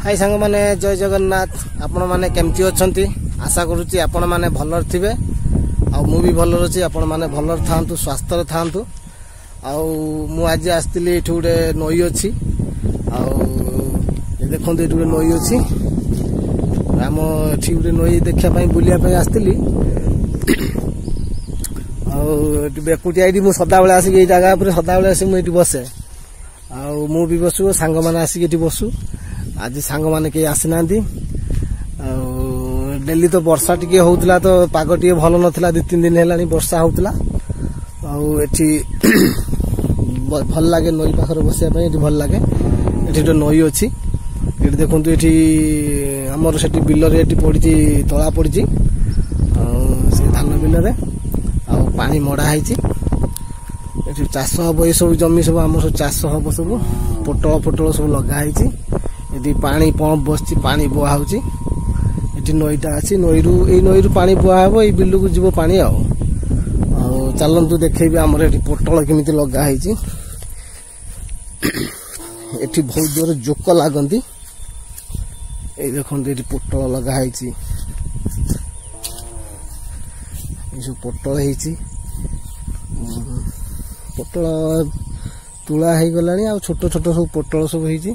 हाय सांग माने जय जगन्नाथ आपण माने केमती अछंती आशा करूची आपण माने भलर थिबे आ मु भी भलर अछि आपण माने भलर थांतु स्वास्थ्य रे थांतु आ मु आज आस्तिली एठु गुटे नई अछि आ देखंतु एठु गुटे नई अछि राम एठी गुटे नई देखिया पई बुलिया पई आस्तिली आ बेकुटी आइडी मु सदा बेला आसी ए जगह पर सदा बेला आसी मु एठी बसे आ मु भी बसु सांग माने आसी एठी बसु आज सांग माने के आसीना डेली तो वर्षा टिके होउतला तो पाग टिके भलो नथिला 2-3 दिन हेलानी वर्षा होउतला आ एठी भल लागे नई पाखर बसिया पई एठी भल लागे एठी तो नई अछि एठी देखंतु एठी हमर सेठी बिल रे एठी पडिची तळा पडिची आ से धान बिल रे आ पानी मडा हैची एठी चाष हबो ए सब जमी सब हमर चाष हबो सब पोटल सब लगा हैची एठी पानी पंप बसची पानी बुआ होची एठी नईटा अछि नईरू पानी बुआ हबो ए बिल्लू को जीवो पानी आ चलंतु देखैबे हमर एठी पोटल केमिति लगा हैची एठी बहुत जोर जोक लागंती ए देखंतु एठी पोटल लगा हैची ए सब पोटल हैची पोटल तुला है गलानी आ छोट छोट सब पोटल सब हैची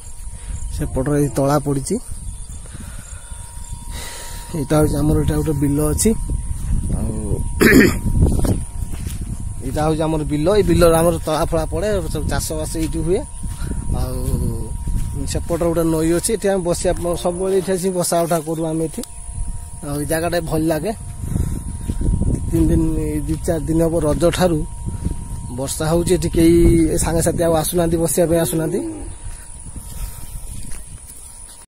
से पटर तला पड़ी यहाँ हूँ गोटे बिल अच्छी यहाँ हूँ आम बिल ये बिल तला फला पड़े सब चाष बास ये हुए सेपट गोटे नई अच्छी ये बसिया सब ये बसा उठा करूँ आम ये जगह भल लगे 3 दिन 2-4 दिन हम रज ठारू वर्षा होती कई सांगे साथी आसुना बसिया आसुना